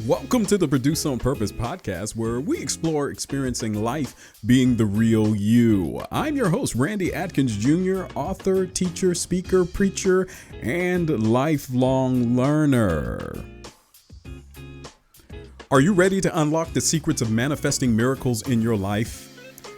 Welcome to the Produce on Purpose podcast, where we explore experiencing life being the real you. I'm your host, Randy Atkins Jr., author, teacher, speaker, preacher, and lifelong learner. Are you ready to unlock the secrets of manifesting miracles in your life?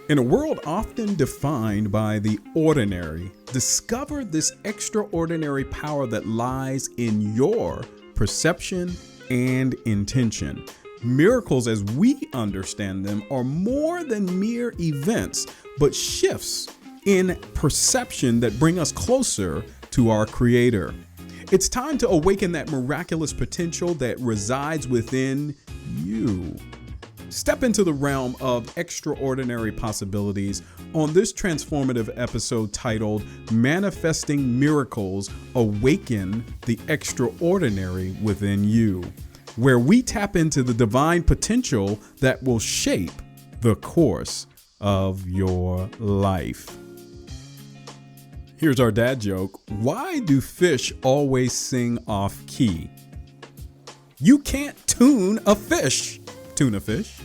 In a world often defined by the ordinary, discover this extraordinary power that lies in your perception and intention. Miracles, as we understand them, are more than mere events, but shifts in perception that bring us closer to our Creator. It's time to awaken that miraculous potential that resides within you. Step into the realm of extraordinary possibilities on this transformative episode titled Manifesting Miracles, Awaken the Extraordinary Within You, where we tap into the divine potential that will shape the course of your life. Here's our dad joke. Why do fish always sing off key? You can't tune a fish. Tune a fish?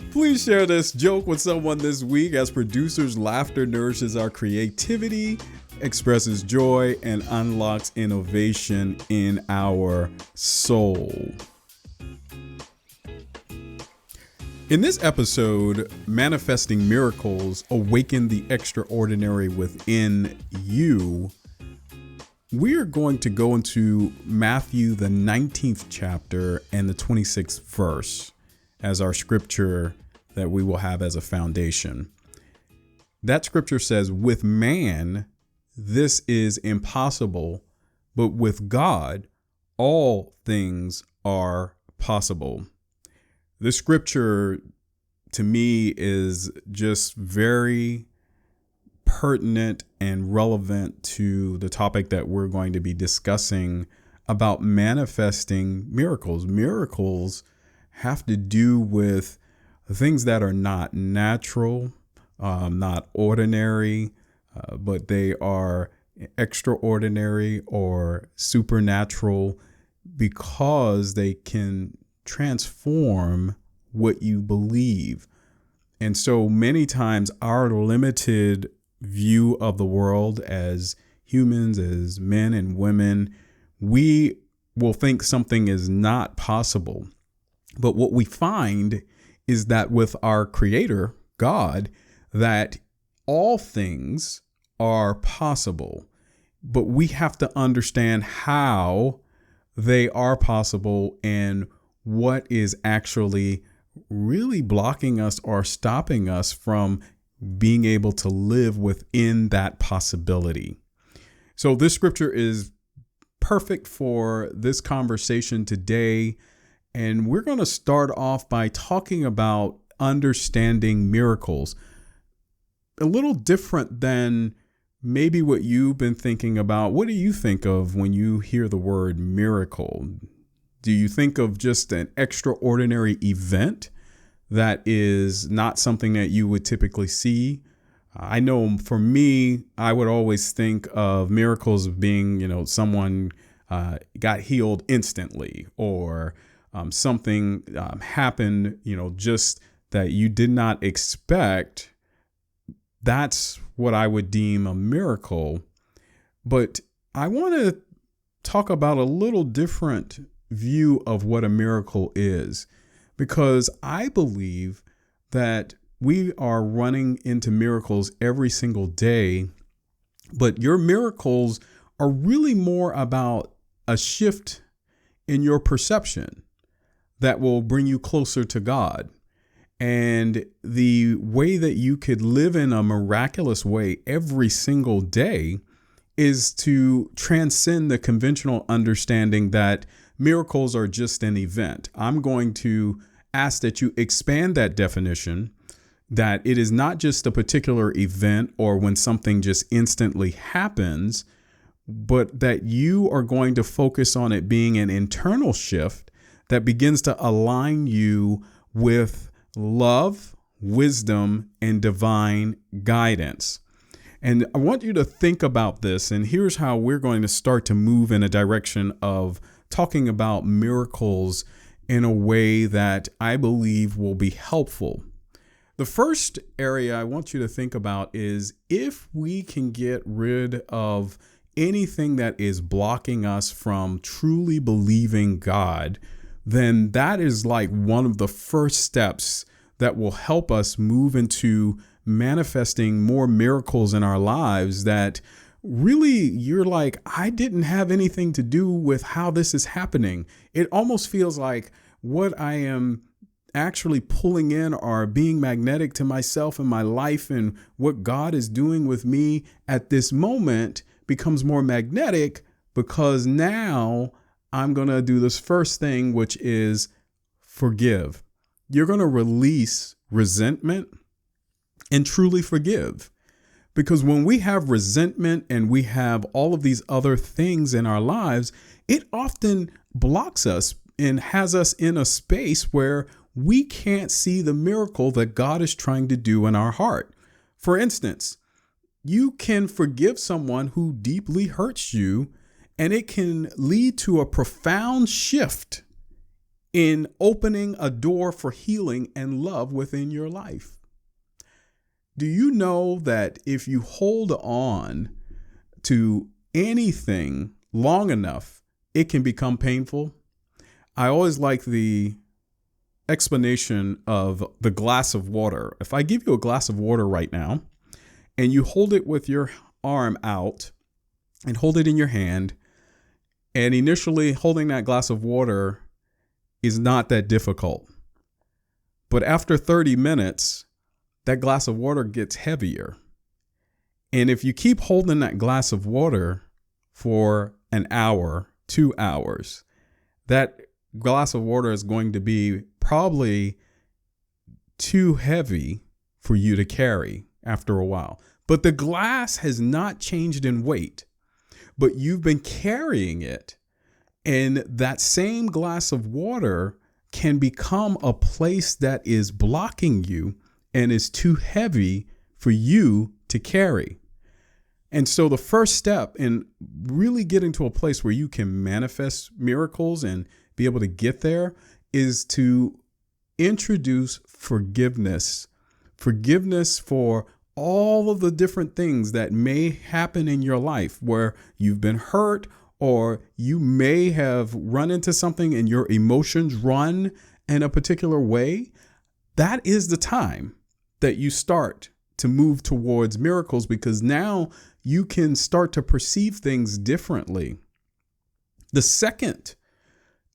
Please share this joke with someone this week, as producers' laughter nourishes our creativity, expresses joy, and unlocks innovation in our soul. In this episode, Manifesting Miracles, Awaken the Extraordinary Within You, we are going to go into Matthew, the 19th chapter and the 26th verse as our scripture that we will have as a foundation. That scripture says, with man, this is impossible, but with God, all things are possible. This scripture, to me, is just very pertinent and relevant to the topic that we're going to be discussing about manifesting miracles. Miracles have to do with things that are not natural, not ordinary, but they are extraordinary or supernatural because they can transform what you believe. And so many times our limited view of the world as humans, as men and women, we will think something is not possible. But what we find is that with our Creator, God, that all things are possible, but we have to understand how they are possible and what is actually really blocking us or stopping us from being able to live within that possibility. So this scripture is perfect for this conversation today. And we're going to start off by talking about understanding miracles. A little different than maybe what you've been thinking about. What do you think of when you hear the word miracle? Do you think of just an extraordinary event that is not something that you would typically see? I know for me, I would always think of miracles of being, someone got healed instantly, or something happened, just that you did not expect. That's what I would deem a miracle. But I want to talk about a little different view of what a miracle is, because I believe that we are running into miracles every single day, but your miracles are really more about a shift in your perception that will bring you closer to God. And the way that you could live in a miraculous way every single day is to transcend the conventional understanding that miracles are just an event. I'm going to ask that you expand that definition, that it is not just a particular event or when something just instantly happens, but that you are going to focus on it being an internal shift that begins to align you with love, wisdom, and divine guidance. And I want you to think about this. And here's how we're going to start to move in a direction of talking about miracles in a way that I believe will be helpful. The first area I want you to think about is if we can get rid of anything that is blocking us from truly believing God, then that is like one of the first steps that will help us move into manifesting more miracles in our lives that really you're like, I didn't have anything to do with how this is happening. It almost feels like what I am actually pulling in or being magnetic to myself and my life and what God is doing with me at this moment becomes more magnetic because now I'm going to do this first thing, which is forgive. You're going to release resentment and truly forgive. Because when we have resentment and we have all of these other things in our lives, it often blocks us and has us in a space where we can't see the miracle that God is trying to do in our heart. For instance, you can forgive someone who deeply hurts you, and it can lead to a profound shift in opening a door for healing and love within your life. Do you know that if you hold on to anything long enough, it can become painful? I always like the explanation of the glass of water. If I give you a glass of water right now and you hold it with your arm out and hold it in your hand, and initially holding that glass of water is not that difficult. But after 30 minutes, that glass of water gets heavier. And if you keep holding that glass of water for an hour, 2 hours, that glass of water is going to be probably too heavy for you to carry after a while. But the glass has not changed in weight, but you've been carrying it. And that same glass of water can become a place that is blocking you and is too heavy for you to carry. And so the first step in really getting to a place where you can manifest miracles and be able to get there is to introduce forgiveness. Forgiveness for all of the different things that may happen in your life where you've been hurt, or you may have run into something and your emotions run in a particular way. That is the time that you start to move towards miracles, because now you can start to perceive things differently. The second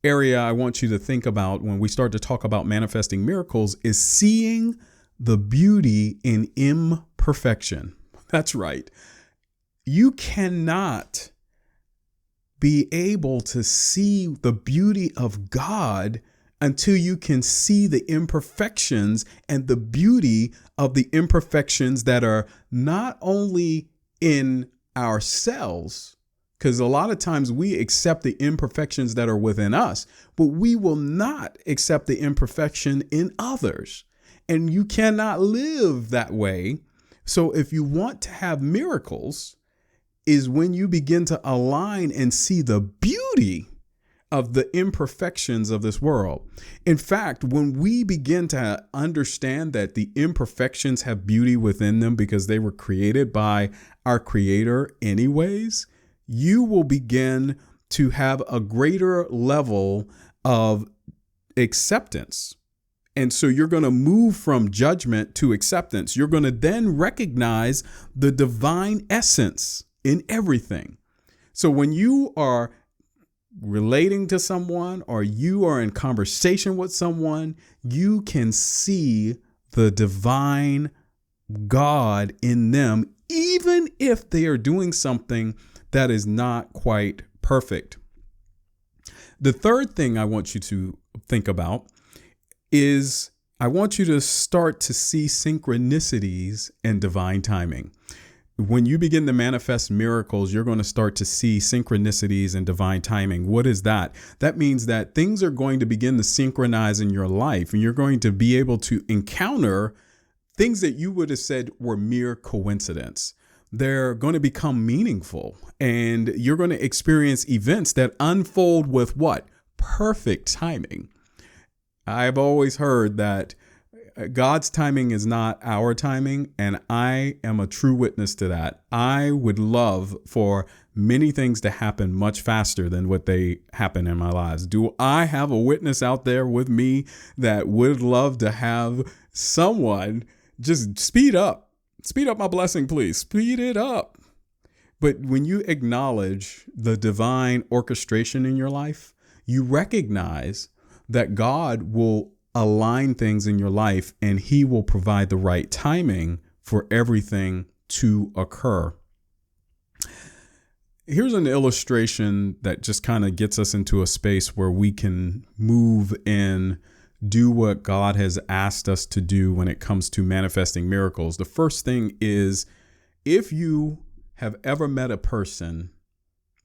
area I want you to think about when we start to talk about manifesting miracles is seeing the beauty in imperfection. That's right. You cannot be able to see the beauty of God until you can see the imperfections and the beauty of the imperfections that are not only in ourselves, because a lot of times we accept the imperfections that are within us, but we will not accept the imperfection in others. And you cannot live that way. So if you want to have miracles, is when you begin to align and see the beauty of the imperfections of this world. In fact, when we begin to understand that the imperfections have beauty within them because they were created by our Creator anyways, you will begin to have a greater level of acceptance. And so you're going to move from judgment to acceptance. You're going to then recognize the divine essence in everything. So when you are relating to someone or you are in conversation with someone, you can see the divine God in them, even if they are doing something that is not quite perfect. The third thing I want you to think about is I want you to start to see synchronicities and divine timing. When you begin to manifest miracles, you're going to start to see synchronicities and divine timing. What is that? That means that things are going to begin to synchronize in your life, and you're going to be able to encounter things that you would have said were mere coincidence. they're going to become meaningful, and you're going to experience events that unfold with what? Perfect timing. I've always heard that God's timing is not our timing, and I am a true witness to that. I would love for many things to happen much faster than what they happen in my lives. Do I have a witness out there with me that would love to have someone just speed up my blessing, please? Speed it up. But when you acknowledge the divine orchestration in your life, you recognize that God will align things in your life, and he will provide the right timing for everything to occur. Here's an illustration that just kind of gets us into a space where we can move in, do what God has asked us to do when it comes to manifesting miracles. The first thing is, if you have ever met a person,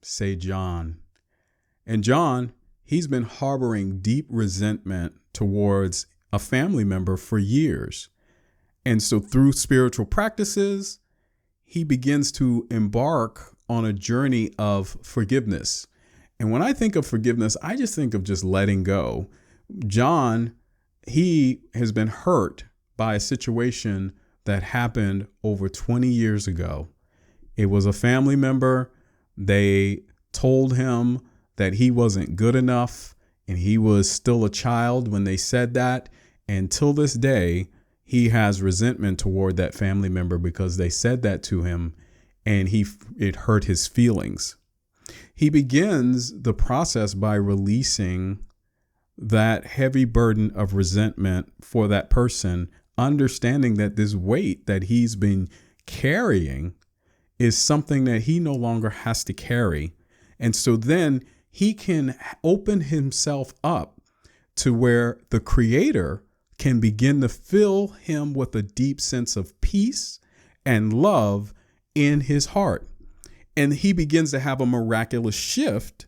say John, and John, he's been harboring deep resentment towards a family member for years. And so through spiritual practices, he begins to embark on a journey of forgiveness. And when I think of forgiveness, I just think of just letting go. John, he has been hurt by a situation that happened over 20 years ago. It was a family member. They told him that he wasn't good enough, and he was still a child when they said that. And till this day, he has resentment toward that family member because they said that to him, and it hurt his feelings. He begins the process by releasing that heavy burden of resentment for that person, understanding that this weight that he's been carrying is something that he no longer has to carry. And so then he can open himself up to where the Creator can begin to fill him with a deep sense of peace and love in his heart. And he begins to have a miraculous shift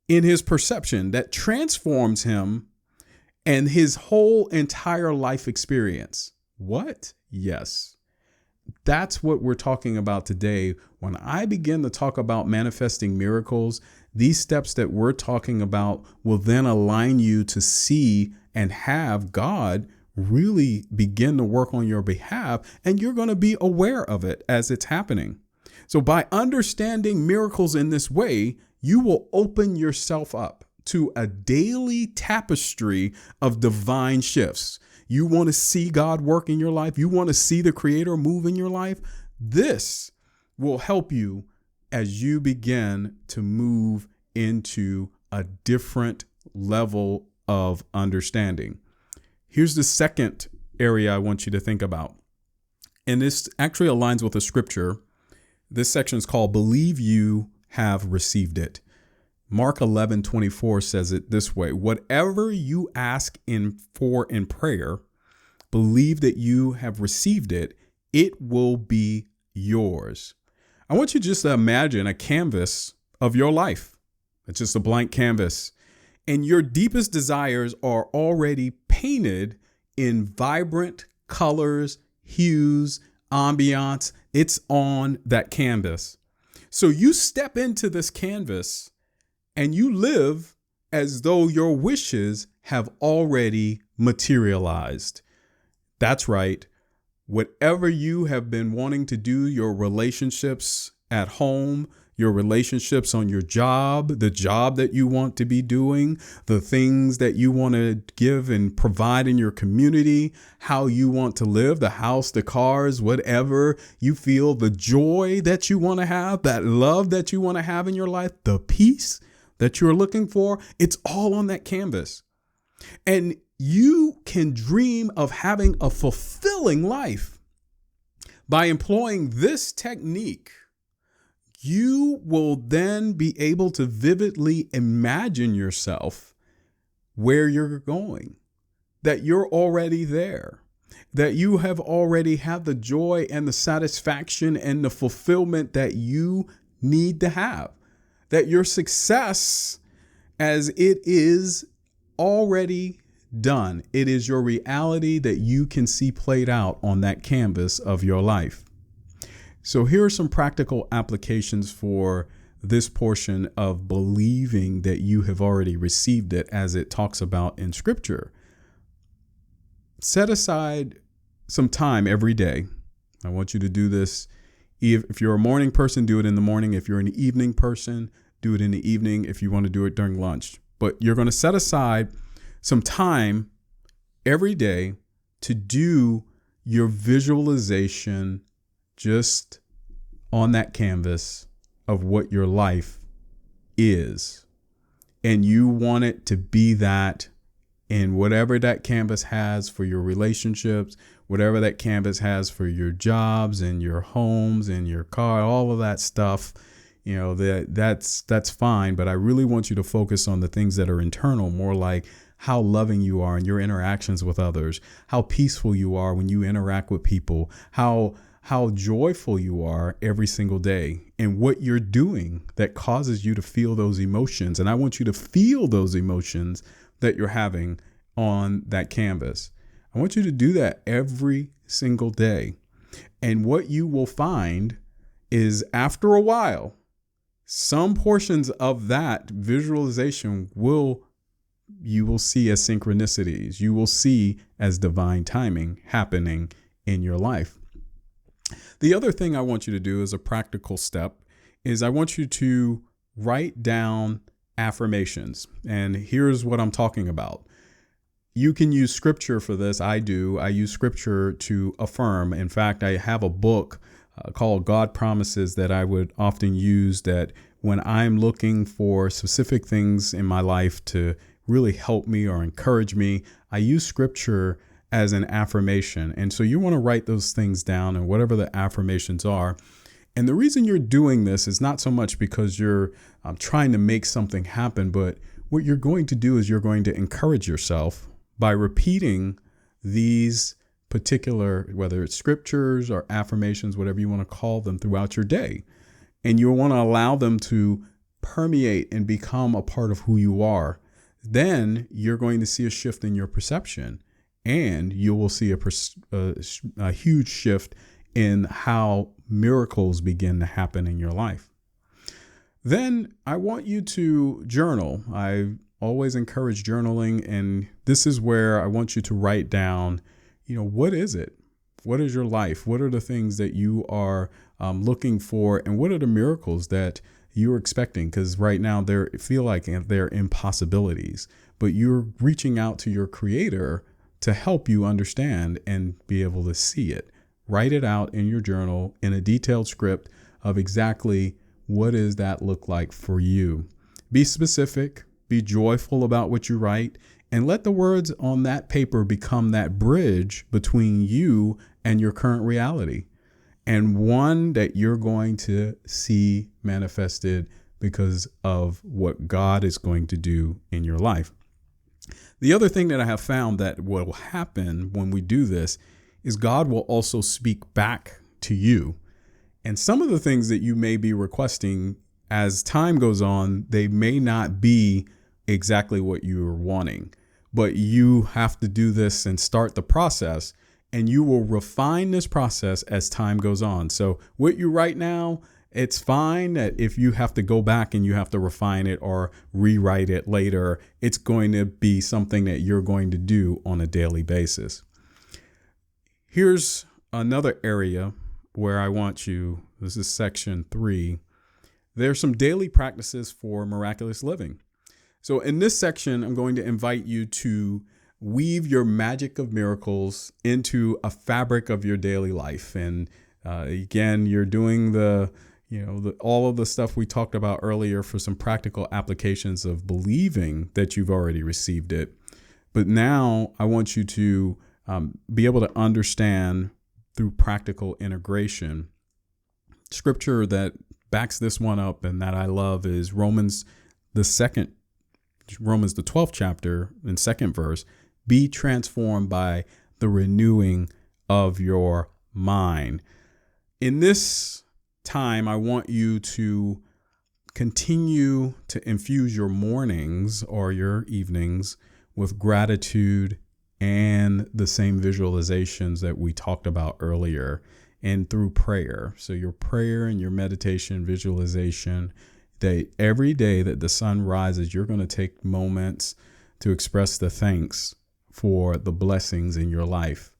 in his perception that transforms him and his whole entire life experience. What? Yes. That's what we're talking about today. When I begin to talk about manifesting miracles, these steps that we're talking about will then align you to see and have God really begin to work on your behalf, and you're going to be aware of it as it's happening. So by understanding miracles in this way, you will open yourself up to a daily tapestry of divine shifts. You want to see God work in your life? You want to see the Creator move in your life? This will help you as you begin to move into a different level of understanding. Here's the second area I want you to think about. And this actually aligns with a scripture. This section is called Believe You Have Received It. Mark 11:24 says it this way: whatever you ask for in prayer, believe that you have received it, it will be yours. I want you just to imagine a canvas of your life. It's just a blank canvas. And your deepest desires are already painted in vibrant colors, hues, ambiance. It's on that canvas. So you step into this canvas and you live as though your wishes have already materialized. That's right. Whatever you have been wanting to do, your relationships at home, your relationships on your job, the job that you want to be doing, the things that you want to give and provide in your community, how you want to live, the house, the cars, whatever you feel, the joy that you want to have, that love that you want to have in your life, the peace that you're looking for, it's all on that canvas. And you can dream of having a fulfilling life by employing this technique. You will then be able to vividly imagine yourself where you're going, that you're already there, that you have already had the joy and the satisfaction and the fulfillment that you need to have, that your success as it is already done. It is your reality that you can see played out on that canvas of your life. So here are some practical applications for this portion of believing that you have already received it, as it talks about in Scripture. Set aside some time every day. I want you to do this. If you're a morning person, do it in the morning. If you're an evening person, do it in the evening. If you want to do it during lunch. But you're going to set aside some time every day to do your visualization just on that canvas of what your life is. And you want it to be that in whatever that canvas has for your relationships, whatever that canvas has for your jobs and your homes and your car, all of that stuff. That's fine. But I really want you to focus on the things that are internal, more like how loving you are in your interactions with others, how peaceful you are when you interact with people, how joyful you are every single day, and what you're doing that causes you to feel those emotions. And I want you to feel those emotions that you're having on that canvas. I want you to do that every single day. And what you will find is, after a while, some portions of that visualization you will see as synchronicities. You will see as divine timing happening in your life. The other thing I want you to do as a practical step is I want you to write down affirmations. And here's what I'm talking about. You can use scripture for this. I use scripture to affirm. In fact, I have a book called God Promises that I would often use, that when I'm looking for specific things in my life to really help me or encourage me, I use scripture as an affirmation. And so you want to write those things down, and whatever the affirmations are. And the reason you're doing this is not so much because you're trying to make something happen, but what you're going to do is you're going to encourage yourself by repeating these particular, whether it's scriptures or affirmations, whatever you want to call them, throughout your day. And you want to allow them to permeate and become a part of who you are. Then you're going to see a shift in your perception, and you will see a huge shift in how miracles begin to happen in your life. Then I want you to journal. I always encourage journaling, and this is where I want you to write down, what is it? What is your life? What are the things that you are looking for, and what are the miracles that you're expecting? Because right now they feel like they're impossibilities, but you're reaching out to your Creator to help you understand and be able to see it. Write it out in your journal in a detailed script of exactly what does that look like for you. Be specific, be joyful about what you write, and let the words on that paper become that bridge between you and your current reality, and one that you're going to see manifested because of what God is going to do in your life. The other thing that I have found that will happen when we do this is God will also speak back to you. And some of the things that you may be requesting, as time goes on, they may not be exactly what you're wanting, but you have to do this and start the process, and you will refine this process as time goes on. So what you write now, it's fine that if you have to go back and you have to refine it or rewrite it later, it's going to be something that you're going to do on a daily basis. Here's another area where I want you, this is section 3. There's some daily practices for miraculous living. So in this section, I'm going to invite you to weave your magic of miracles into a fabric of your daily life. And again, you're doing all of the stuff we talked about earlier for some practical applications of believing that you've already received it. But now I want you to be able to understand through practical integration. Scripture that backs this one up and that I love is Romans, the 12th chapter and 2nd verse. Be transformed by the renewing of your mind. In this time, I want you to continue to infuse your mornings or your evenings with gratitude and the same visualizations that we talked about earlier. and through prayer. So your prayer and your meditation, visualization, that every day that the sun rises, you're going to take moments to express the thanks for the blessings in your life.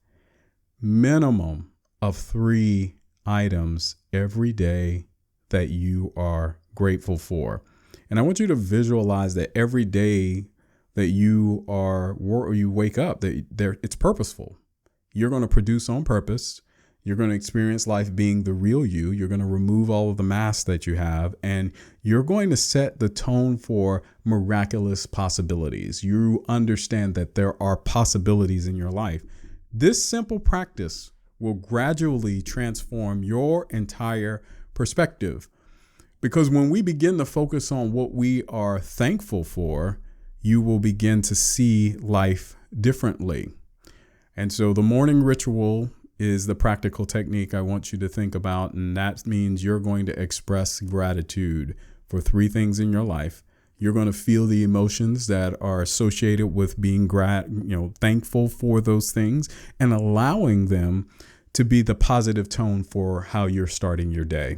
Minimum of 3 items every day that you are grateful for. And I want you to visualize that every day that you wake up, that it's purposeful. You're going to produce on purpose. You're going to experience life being the real you. You're going to remove all of the masks that you have, and you're going to set the tone for miraculous possibilities. You understand that there are possibilities in your life. This simple practice will gradually transform your entire perspective. Because when we begin to focus on what we are thankful for, you will begin to see life differently. And so the morning ritual is the practical technique I want you to think about. And that means you're going to express gratitude for 3 things in your life. You're going to feel the emotions that are associated with being thankful for those things and allowing them to be the positive tone for how you're starting your day.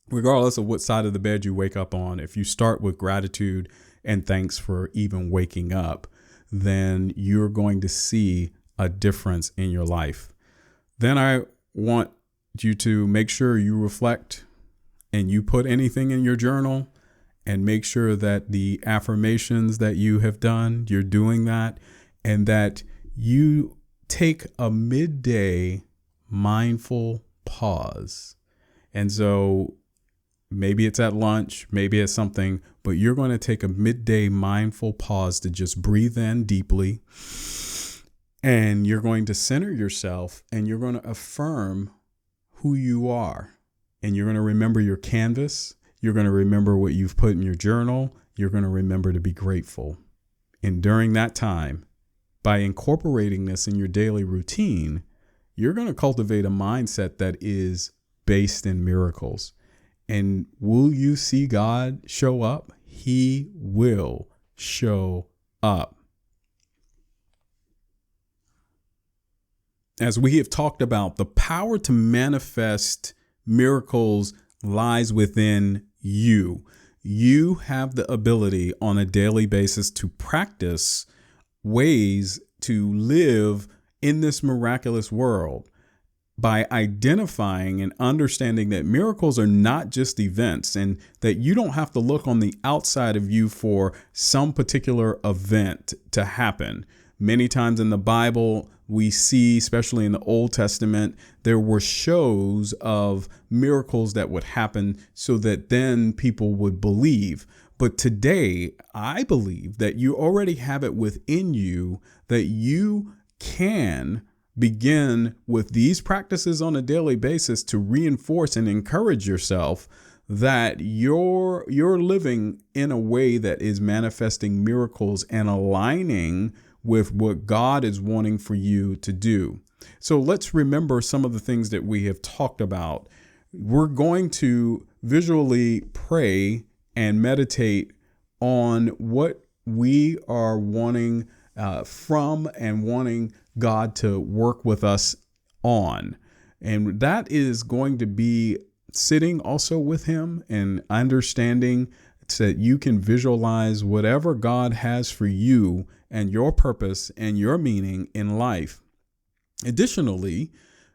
Regardless of what side of the bed you wake up on, if you start with gratitude and thanks for even waking up, then you're going to see a difference in your life. Then I want you to make sure you reflect and you put anything in your journal, and make sure that the affirmations that you have done, you're doing that, and that you take a midday mindful pause. And so maybe it's at lunch, maybe it's something, but you're going to take a midday mindful pause to just breathe in deeply. And you're going to center yourself, and you're going to affirm who you are. And you're going to remember your canvas. You're going to remember what you've put in your journal. You're going to remember to be grateful. And during that time, by incorporating this in your daily routine, you're going to cultivate a mindset that is based in miracles. And will you see God show up? He will show up. As we have talked about, the power to manifest miracles lies within you. You have the ability on a daily basis to practice ways to live in this miraculous world by identifying and understanding that miracles are not just events, and that you don't have to look on the outside of you for some particular event to happen. Many times in the Bible, we see, especially in the Old Testament, there were shows of miracles that would happen so that then people would believe. But today, I believe that you already have it within you that you can begin with these practices on a daily basis to reinforce and encourage yourself that you're living in a way that is manifesting miracles and aligning with what God is wanting for you to do. So let's remember some of the things that we have talked about. We're going to visually pray and meditate on what we are wanting from and wanting God to work with us on. And that is going to be sitting also with Him and understanding that you can visualize whatever God has for you and your purpose and your meaning in life. Additionally,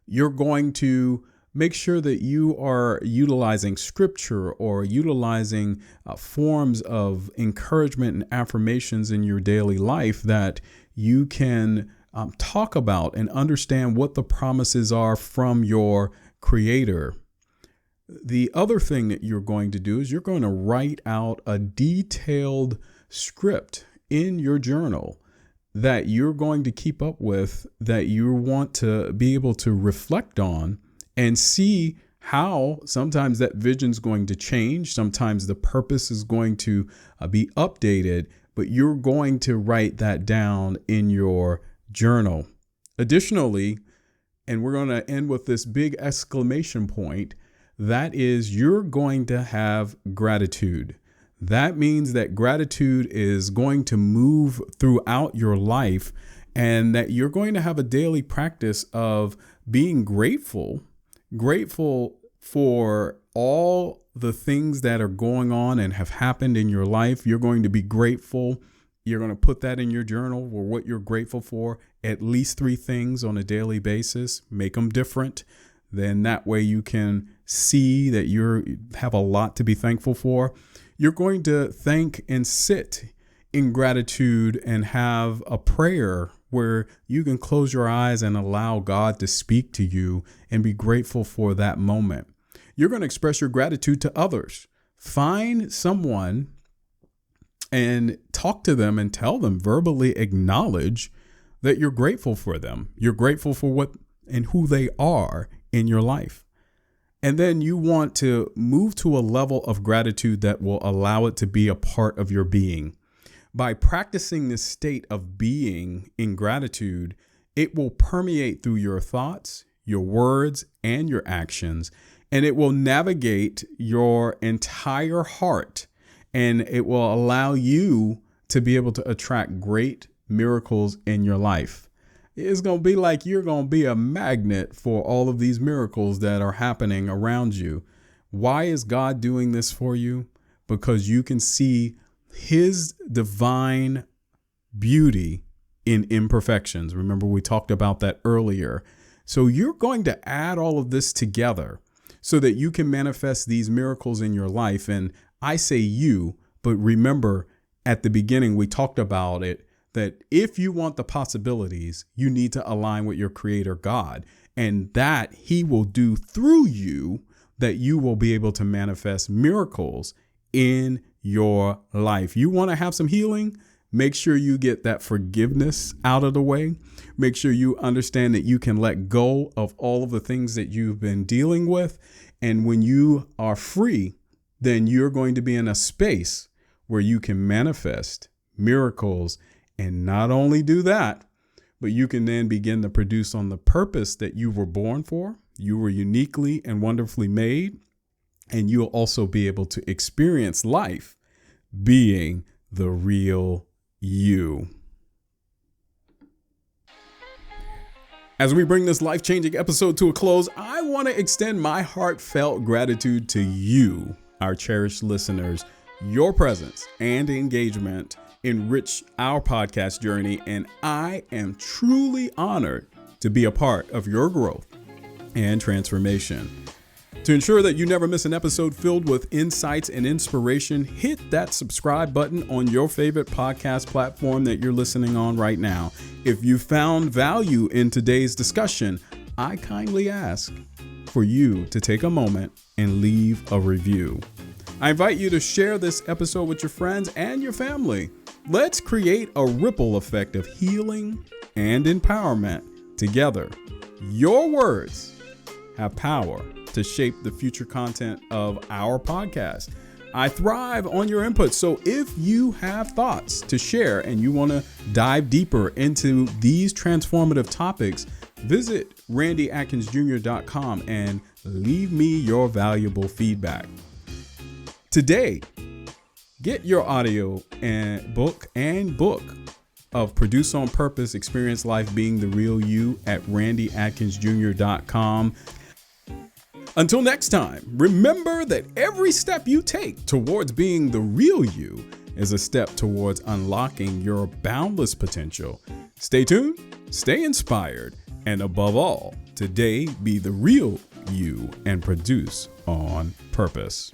you're going to make sure that you are utilizing scripture or utilizing forms of encouragement and affirmations in your daily life that you can talk about and understand what the promises are from your Creator. The other thing that you're going to do is you're going to write out a detailed script in your journal that you're going to keep up with, that you want to be able to reflect on and see how sometimes that vision's going to change. Sometimes the purpose is going to be updated, but you're going to write that down in your journal. Additionally, and we're going to end with this big exclamation point, that is, you're going to have gratitude. That means that gratitude is going to move throughout your life, and that you're going to have a daily practice of being grateful Grateful for all the things that are going on and have happened in your life. You're going to be grateful. You're going to put that in your journal for what you're grateful for. At least 3 things on a daily basis. Make them different. Then that way you can see that you have a lot to be thankful for. You're going to thank and sit in gratitude and have a prayer where you can close your eyes and allow God to speak to you and be grateful for that moment. You're going to express your gratitude to others. Find someone and talk to them and tell them, verbally acknowledge that you're grateful for them. You're grateful for what and who they are in your life. And then you want to move to a level of gratitude that will allow it to be a part of your being. By practicing this state of being in gratitude, it will permeate through your thoughts, your words, and your actions, and it will navigate your entire heart, and it will allow you to be able to attract great miracles in your life. It's going to be like you're going to be a magnet for all of these miracles that are happening around you. Why is God doing this for you? Because you can see His divine beauty in imperfections. Remember, we talked about that earlier. So you're going to add all of this together so that you can manifest these miracles in your life. And I say you, but remember at the beginning, we talked about it, that if you want the possibilities, you need to align with your creator, God, and that He will do through you, that you will be able to manifest miracles in your life. You want to have some healing? Make sure you get that forgiveness out of the way. Make sure you understand that you can let go of all of the things that you've been dealing with. And when you are free, then you're going to be in a space where you can manifest miracles. And not only do that, but you can then begin to produce on the purpose that you were born for. You were uniquely and wonderfully made. And you'll also be able to experience life being the real you. As we bring this life-changing episode to a close, I want to extend my heartfelt gratitude to you, our cherished listeners. Your presence and engagement enrich our podcast journey, and I am truly honored to be a part of your growth and transformation. To ensure that you never miss an episode filled with insights and inspiration, hit that subscribe button on your favorite podcast platform that you're listening on right now. If you found value in today's discussion, I kindly ask for you to take a moment and leave a review. I invite you to share this episode with your friends and your family. Let's create a ripple effect of healing and empowerment together. Your words have power to shape the future content of our podcast. I thrive on your input. So if you have thoughts to share and you want to dive deeper into these transformative topics, visit randyatkinsjr.com and leave me your valuable feedback. Today, get your audio and book of Produce on Purpose, Experience Life Being the Real You at randyatkinsjr.com. Until next time, remember that every step you take towards being the real you is a step towards unlocking your boundless potential. Stay tuned, stay inspired, and above all, today be the real you and produce on purpose.